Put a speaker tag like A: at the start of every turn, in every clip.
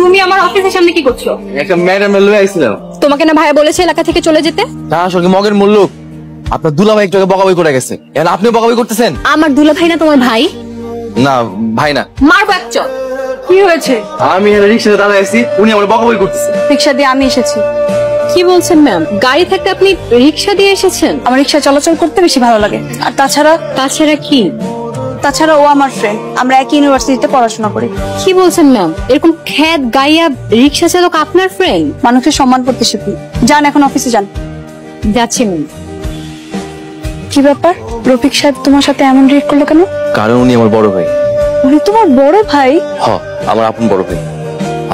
A: তুমি আমার অফিসের সামনে কি করছো?
B: একটা ম্যাডাম লয়ে আইছিলাম।
A: তোমাকে না ভাইয়া বলেছে এলাকা থেকে চলে যেতে?
B: না আসলে মগের মূল্য আপনার দুলাভাই একটু আগে বকাবকি করে গেছে, এখন আপনিও বকাবকি করতেছেন।
A: আমার দুলা ভাই না তোমার ভাই?
B: না ভাই না।
A: মারবো এক চড়। কি হয়েছে?
B: আমি এখানে রিক্সাতে দাঁড়ায় আছি, উনি আমার বকাবকি করতেছে।
A: রিক্সা দিয়ে আমি এসেছি। কি বলছেন ম্যাম? গাড়ি থাকতে আপনি রিক্সা দিয়ে এসেছেন? আমার রিক্সা চলাচল করতে বেশি ভালো লাগে। আর তাছাড়া কি? তাছাড়া ও আমার ফ্রেন্ড, আমরা একই ইউনিভার্সিটিতে পড়াশোনা করি। কি বলছেন ম্যাম? এরকম খ্যাত গাইয়া রিক্সা চালক আপনার ফ্রেন্ড? মানুষকে সম্মান করতে শিখুন। যান এখন অফিসে যান। যাচ্ছি ম্যাম। কি ব্যাপার, রফিক সাহেব তোমার সাথে এমন রিয়েক্ট করলো কেন?
B: কারণ উনি আমার বড় ভাই।
A: উনি তোমার বড় ভাই?
B: আমার আপন বড় ভাই।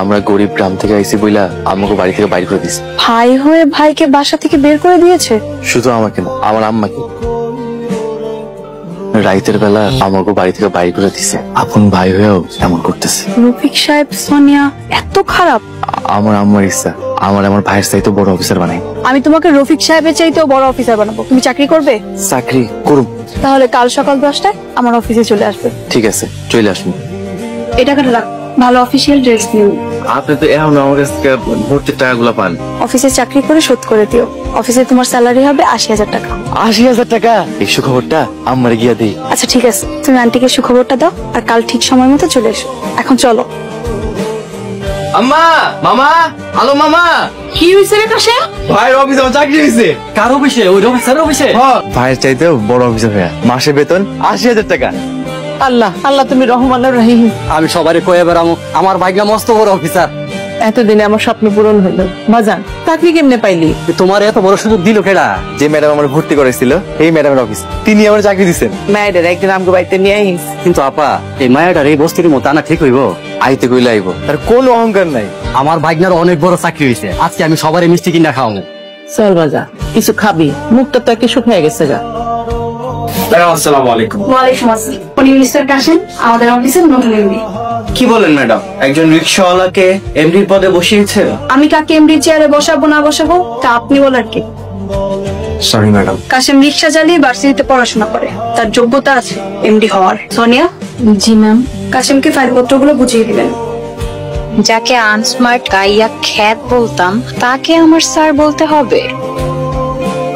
B: আমরা গরিব গ্রাম থেকে আইছি বইলা আমাকে বাড়ি থেকে বাইর করে দিছে।
A: ভাই হয়ে ভাইকে বাসা থেকে বের করে দিয়েছে?
B: শুধু আমাকে না, আমার আম্মাকে। রাইতের বেলা আমাকে বাড়ি থেকে বাইর করে দিছে। আপন ভাই হয়েও এমন করতেছে।
A: রফিক সাহেব সোনিয়া এত খারাপ?
B: আমার আম্মার ইচ্ছা আমার ভাইয়ের চাইতে বড় অফিসার বানাই।
A: আমি তোমাকে রফিক সাহেবের চাইতেও বড় অফিসার বানাবো। তুমি চাকরি করবে?
B: চাকরি করব।
A: তাহলে কাল সকাল 10টায় আমার অফিসে চলে আসবে।
B: ঠিক আছে, চলে আসুন।
A: এটা টাকাটা রাখ, ভালো অফিসিয়াল ড্রেস নিও।
B: আপনি তো এখন আমার কাছ থেকে ভর্তির টাকাগুলো পান।
A: অফিসে চাকরি করে শোধ করে দিও। অফিসে তোমার স্যালারি হবে 80,000 টাকা।
B: 80,000 টাকা? এই সুখবরটা আমারে গিয়া দেই।
A: আচ্ছা ঠিক আছে, তুমি আন্টিকে সুখবরটা দাও আর কাল ঠিক সময় মতো চলে এসো। এখন চলো।
B: আম্মা, মামা, হ্যালো মামা।
A: কি হয়েছে রে কাশে?
B: ভাইয়ের অফিসে আমার চাকরি হয়েছে।
C: কার অফিসে? ওই অফিসার অফিসে?
B: ভাইয়ের চাইতেও বড় অফিসার হয়ে মাসে বেতন 80,000 টাকা।
C: আল্লাহ আল্লাহ, তুমি রহমানুর রহিম। আমি সবারে কয়ে বেড়ামো আমার ভাগ্যা মস্ত বড় অফিসার।
D: এতদিনে আমার স্বপ্ন পূরণ হইলো। বাজান, চাকরি কেমনে পাইলি?
C: তোমার এত বড় সুযোগ দিল কেডা?
B: যে ম্যাডাম আমার ভর্তি করেছিল এই ম্যাডামের অফিস, তিনি আমার চাকরি দিচ্ছেন।
D: মায়ের একদিন আমগো বাড়িতে নিয়ে আইস।
C: কিন্তু আপা, এই মায়াটার এই বস্তির মতো আনা ঠিক হইব?
B: আইতে কইলে আইব, তার কোনো অহংকার নাই।
C: আমার ভাগ্নার অনেক বড় চাকরি হয়েছে, আজকে আমি সবারই মিষ্টি কিনা খাওয়াবো।
D: চল বাজা, কিছু খাবি, মুখটা তো একটু শুকিয়ে গেছে গা।
B: আসসালামু আলাইকুম।
A: ওয়ালাইকুম আসসালাম। উনি মিস্টার কাশেম, আমাদের অফিসের নতুন এমডি।
E: কি বলেন ম্যাডাম, একজন রিক্সাওয়ালাকে এমডির পদে বসিয়েছে?
A: আমি কাকে এমডি চেয়ারে বসাবো না বসাবো তা আপনি বলার কি?
E: Sorry madam.
A: কাশেম রিক্সা চালিয়ে ভার্সিটিতে পড়াশোনা করে, তার যোগ্যতা আছে এমডি হওয়ার। সোনিয়া। জি ম্যাম। কাশেমকে ফাইলপত্রগুলো বুঝিয়ে দিবেন।
F: যাকে আনস্মার্ট গাইয়া খ্যাত বলতাম তাকে আমার স্যার বলতে হবে?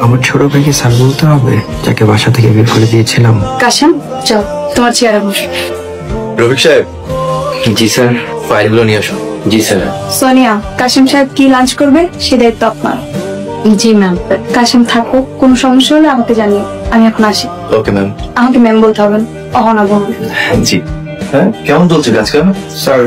E: আমার ছোট ভাইকে স্যার বলতে হবে, যাকে বাসা থেকে বের করে দিয়েছিলাম?
A: কাশেম চল তোমার চেয়ারে বস।
B: রফিক সাহেব। জি স্যার। ফাইলগুলো নিয়ে আসুন। জি স্যার।
A: সোনিয়া, কাশেম সাহেব কি লাঞ্চ করবে সে দায়িত্ব আপনার। জি ম্যাম। কাশেম থাকো, কোনো সমস্যা হলে আমাকে জানিও। আমি এখন আসি।
B: Okay ma'am.
A: আমাকে ম্যাম বলতে হবে, অহনা বলবে।
B: জি। হ্যাঁ, কেমন চলছে কাজ কাম?
E: স্যার